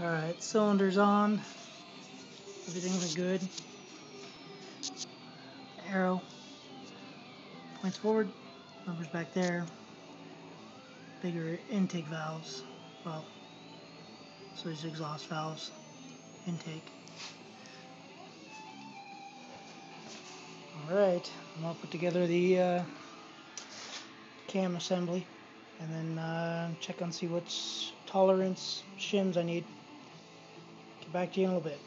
Alright, cylinders on. Everything's good. Arrow points forward, numbers back there. Bigger intake valves. Well, so these exhaust valves, intake. Alright, I'm going to put together the cam assembly and then check on see what tolerance shims I need. Get back to you in a little bit.